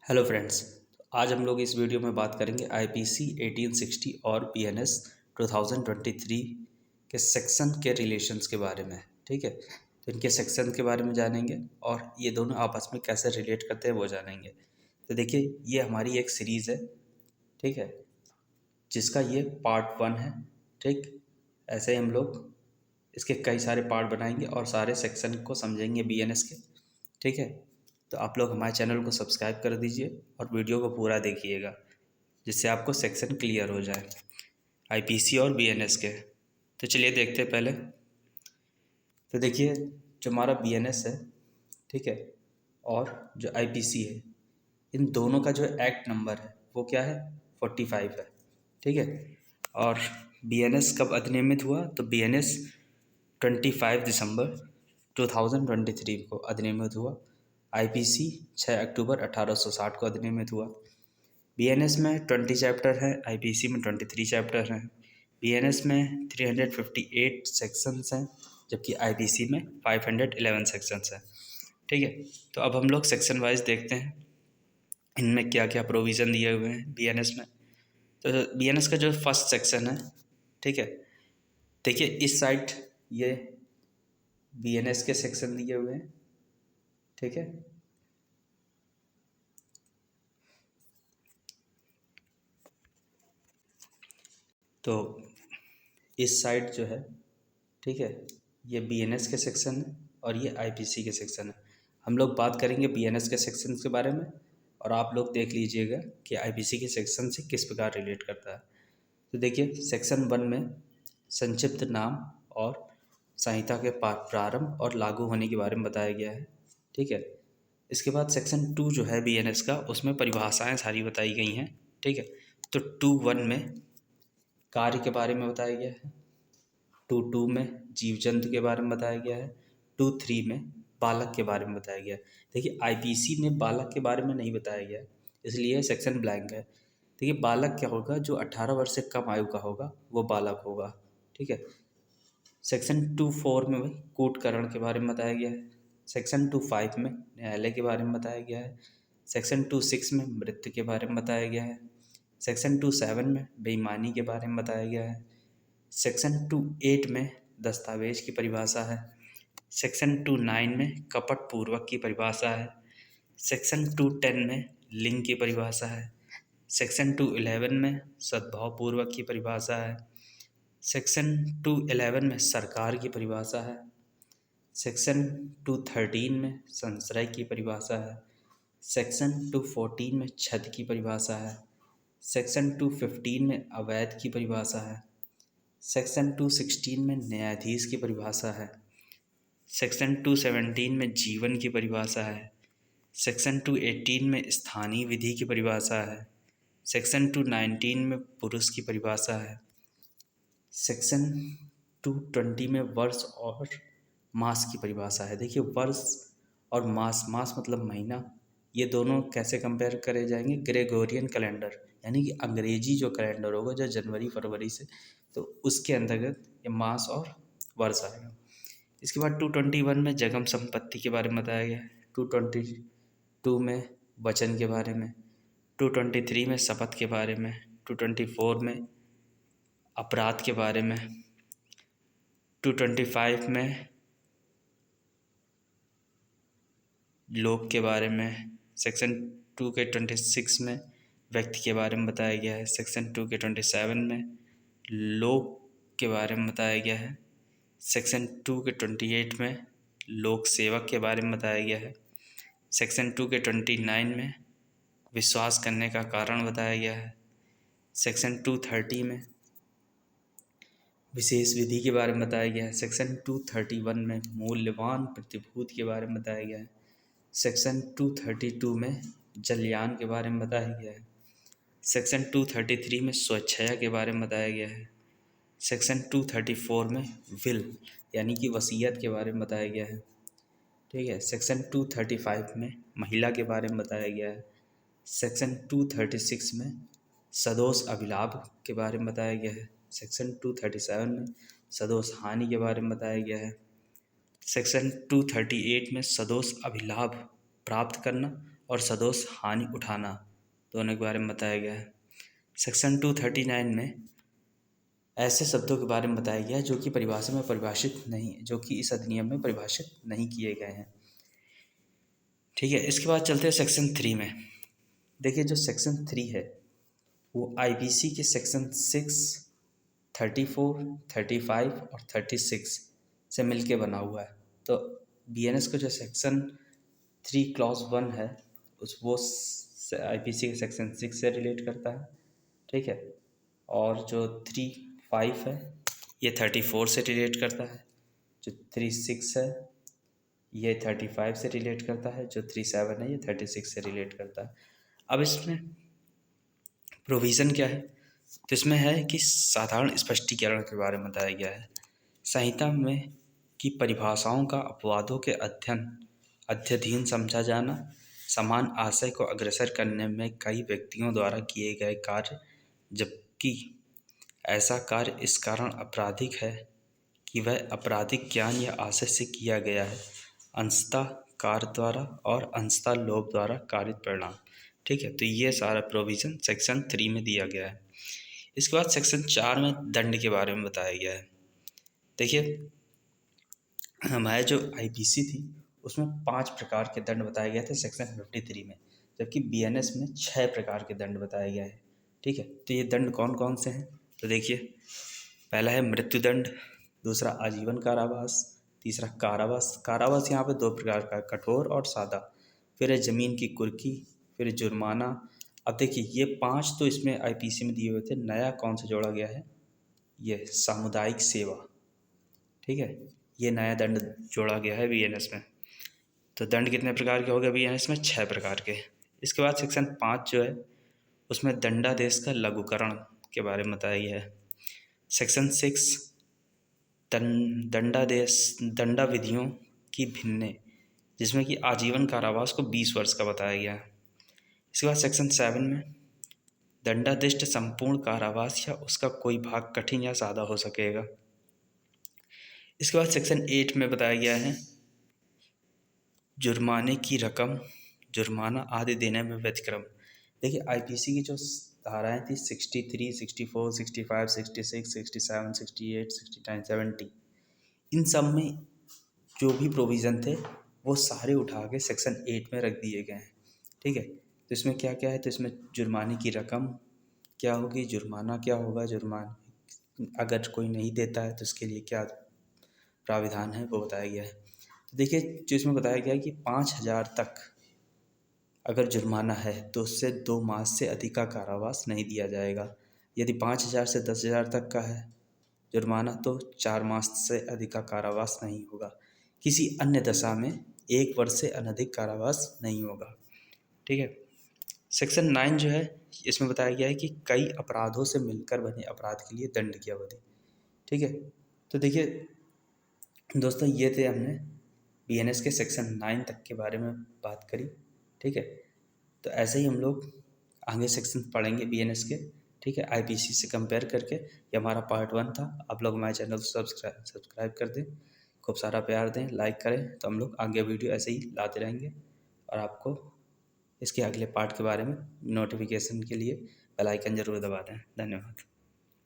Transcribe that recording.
Hello friends. आज हम लोग इस वीडियो में बात करेंगे आईपीसी 1860 और बीएनएस 2023 के सेक्शन के रिलेशंस के बारे में। ठीक है, तो इनके सेक्शन के बारे में जानेंगे और ये दोनों आपस में कैसे रिलेट करते हैं वो जानेंगे। तो देखिए, ये हमारी एक सीरीज़ है, ठीक है, जिसका ये पार्ट 1 है। ठीक, ऐसे ही हम लोग इसके कई सारे पार्ट बनाएंगे और सारे सेक्शन को समझेंगे बीएनएस के। ठीक है, तो आप लोग हमारे चैनल को सब्सक्राइब कर दीजिए और वीडियो को पूरा देखिएगा, जिससे आपको सेक्शन क्लियर हो जाए आईपीसी और बीएनएस के। तो चलिए देखते हैं पहले। तो देखिए, जो हमारा बीएनएस है, ठीक है, और जो आईपीसी है, इन दोनों का जो एक्ट नंबर है वो क्या है, 45 है। ठीक है, और बीएनएस कब अधिनियमित हुआ, तो बीएनएस 25 दिसंबर 2023 को अधिनियमित हुआ। आईपीसी 6 अक्टूबर 1860 को अधिनियमित हुआ। बीएनएस में 20 चैप्टर हैं, आईपीसी में 23 चैप्टर हैं। बीएनएस में 358 सेक्शंस हैं, जबकि आईपीसी में 511 सेक्शंस हैं। ठीक है, तो अब हम लोग सेक्शन वाइज देखते हैं इनमें क्या क्या प्रोविज़न दिए हुए हैं बीएनएस में। तो बीएनएस का जो फर्स्ट सेक्शन है, ठीक है, देखिए इस साइड ये बीएनएस के सेक्शन दिए हुए हैं। ठीक है, तो इस साइड जो है, ठीक है, ये बीएनएस के सेक्शन है और ये आईपीसी के सेक्शन है। हम लोग बात करेंगे बीएनएस के सेक्शन के बारे में और आप लोग देख लीजिएगा कि आईपीसी के सेक्शन से किस प्रकार रिलेट करता है। तो देखिए, सेक्शन 1 में संक्षिप्त नाम और संहिता के प्रारंभ और लागू होने के बारे में बताया गया है। ठीक है, इसके बाद सेक्शन 2 जो है बीएनएस का, उसमें परिभाषाएं सारी बताई गई हैं। ठीक है, तो 2.1 में कार्य के बारे में बताया गया है। 2.2 में जीव जंतु के बारे में बताया गया है। 2.3 में बालक के बारे में बताया गया है। देखिए, आईपीसी में बालक के बारे में नहीं बताया गया है, इसलिए सेक्शन ब्लैंक है। देखिए, बालक क्या होगा, जो 18 वर्ष से कम आयु का होगा वो बालक होगा। ठीक है, सेक्शन 2.4 में कूटकरण के बारे में बताया गया है। सेक्शन 2.5 में न्यायालय के बारे में बताया गया है। सेक्शन 2.6 में मृत्यु के बारे में बताया गया है। सेक्शन 2.7 में बेईमानी के बारे में बताया गया है। सेक्शन 2.8 में दस्तावेज की परिभाषा है। सेक्शन 2.9 में कपट पूर्वक की परिभाषा है। सेक्शन 2.10 में लिंग की परिभाषा है। सेक्शन 2.11 में सद्भाव पूर्वक की परिभाषा है। सेक्शन 2.11 में सरकार की परिभाषा है। सेक्शन 2.13 में संश्रय की परिभाषा है। सेक्शन 2.14 में छद की परिभाषा है। सेक्शन 2.15 में अवैध की परिभाषा है। सेक्शन 2.16 में न्यायाधीश की परिभाषा है। सेक्शन 2.17 में जीवन की परिभाषा है। सेक्शन 2.18 में स्थानीय विधि की परिभाषा है। सेक्शन 2.19 में पुरुष की परिभाषा है। सेक्शन 2.20 में वर्ष और मास की परिभाषा है। देखिए, वर्ष और मास मतलब महीना, ये दोनों कैसे कंपेयर करे जाएंगे, ग्रेगोरियन कैलेंडर यानी कि अंग्रेजी जो कैलेंडर होगा जो जनवरी फरवरी से, तो उसके अंतर्गत ये मास और वर्ष आएगा। इसके बाद 2.21 में जगम संपत्ति के बारे में बताया गया है। 2.22 में वचन के बारे में। 2.23 में शपथ के बारे में। 2.24 में अपराध के बारे में। 2.25 में लोभ के बारे में। सेक्शन 2 के 26 में व्यक्ति के बारे में बताया गया है। सेक्शन 2 के 27 में लोक के बारे में बताया गया है। सेक्शन 2 के 28 में लोक सेवक के बारे में बताया गया है। सेक्शन 2 के 29 में विश्वास करने का कारण बताया गया है। सेक्शन 230 में विशेष विधि के बारे में बताया गया है। सेक्शन 231 में मूल्यवान प्रतिभूति के बारे में बताया गया है। सेक्शन 232 में जलयान के बारे में बताया गया है। सेक्शन 233 में स्वच्छया के बारे में बताया गया है। सेक्शन 234 में विल यानी कि वसीयत के बारे में बताया गया है। ठीक है, सेक्शन 235 में महिला के बारे में बताया गया है। सेक्शन 236 में सदोष अभिलाभ के बारे में बताया गया है। सेक्शन 237 में सदोष हानि के बारे में बताया गया है। सेक्शन 238 में सदोष अभिलाभ प्राप्त करना और सदोष हानि उठाना दोनों के बारे में बताया गया है। सेक्शन 239 में ऐसे शब्दों के बारे में बताया गया है जो कि परिभाषा में परिभाषित नहीं, जो कि इस अधिनियम में परिभाषित नहीं किए गए हैं। ठीक है, इसके बाद चलते हैं सेक्शन 3 में। देखिए जो सेक्शन 3 है वो आईपीसी के सेक्शन 6, 34, 35 और 36 से मिलके बना हुआ है। तो बीएनएस का जो सेक्शन 3 क्लॉज 1 है उस वो आईपीसी के सेक्शन 6 से रिलेट करता है। ठीक है, और जो 35 है ये 34 से रिलेट करता है, जो 36 है ये 35 से रिलेट करता है, जो 37 है ये 36 से रिलेट करता है। अब इसमें प्रोविज़न क्या है, तो इसमें है कि साधारण स्पष्टीकरण के बारे में बताया गया है। संहिता में की परिभाषाओं का अपवादों के अध्ययन समझा जाना, समान आशय को अग्रसर करने में कई व्यक्तियों द्वारा किए गए कार्य, जबकि ऐसा कार्य इस कारण आपराधिक है कि वह आपराधिक ज्ञान या आशय से किया गया है, अंशतः कार्य द्वारा और अंशतः लोभ द्वारा कारित परिणाम। ठीक है, तो ये सारा प्रोविज़न सेक्शन 3 में दिया गया है। इसके बाद सेक्शन 4 में दंड के बारे में बताया गया है। देखिए हमारे जो आईपीसी थी उसमें 5 प्रकार के दंड बताए गए थे सेक्शन 53 में, जबकि बीएनएस में 6 प्रकार के दंड बताए गए हैं। ठीक है, तो ये दंड कौन कौन से हैं, तो देखिए पहला है मृत्युदंड, दूसरा आजीवन कारावास, तीसरा कारावास। कारावास यहाँ पे 2 प्रकार का, कठोर और सादा। फिर है ज़मीन की कुर्की, फिर जुर्माना। अब देखिए ये 5 तो इसमें आईपीसी में दिए हुए थे, नया कौन सा जोड़ा गया है, ये सामुदायिक सेवा। ठीक है, ये नया दंड जोड़ा गया है बीएनएस में। तो दंड कितने प्रकार के हो गए बीएनएस में, 6 प्रकार के। इसके बाद सेक्शन 5 जो है उसमें दंडादेश का लघुकरण के बारे में बताया गया है। सेक्शन 6 दंडा विधियों की भिन्न, जिसमें कि आजीवन कारावास को 20 वर्ष का बताया गया है। इसके बाद सेक्शन 7 में दंडादिष्ट संपूर्ण कारावास या उसका कोई भाग कठिन या सादा हो सकेगा। इसके बाद सेक्शन 8 में बताया गया है जुर्माने की रकम, जुर्माना आदि देने में व्यतिक्रम। देखिए आईपीसी की जो धाराएं थी 63, 64, 65, 66, 67, 68, 69, 70, इन सब में जो भी प्रोविज़न थे वो सारे उठा के सेक्शन 8 में रख दिए गए हैं। ठीक है, तो इसमें क्या क्या है, तो इसमें जुर्माने की रकम क्या होगी, जुर्माना क्या होगा, जुर्माना अगर कोई नहीं देता है तो उसके लिए क्या प्राविधान है वो बताया गया है। तो देखिए जो इसमें बताया गया है कि 5,000 तक अगर जुर्माना है तो उससे 2 मास से अधिक का कारावास नहीं दिया जाएगा। यदि 5,000 से 10,000 तक का है जुर्माना तो 4 मास से अधिक का कारावास नहीं होगा। किसी अन्य दशा में 1 वर्ष से अनधिक कारावास नहीं होगा। ठीक है, सेक्शन 9 जो है इसमें बताया गया है कि कई अपराधों से मिलकर बने अपराध के लिए दंड की अवधि। ठीक है, तो देखिए दोस्तों ये थे हमने बीएनएस के सेक्शन 9 तक के बारे में बात करी। ठीक है, तो ऐसे ही हम लोग आगे सेक्शन पढ़ेंगे बीएनएस के। ठीक है, आईपीसी से कंपेयर करके। ये हमारा पार्ट 1 था। आप लोग हमारे चैनल को सब्सक्राइब कर दें, खूब सारा प्यार दें, लाइक करें, तो हम लोग आगे वीडियो ऐसे ही लाते रहेंगे और आपको इसके अगले पार्ट के बारे में नोटिफिकेशन के लिए बेल आइकन ज़रूर दबा दें। धन्यवाद।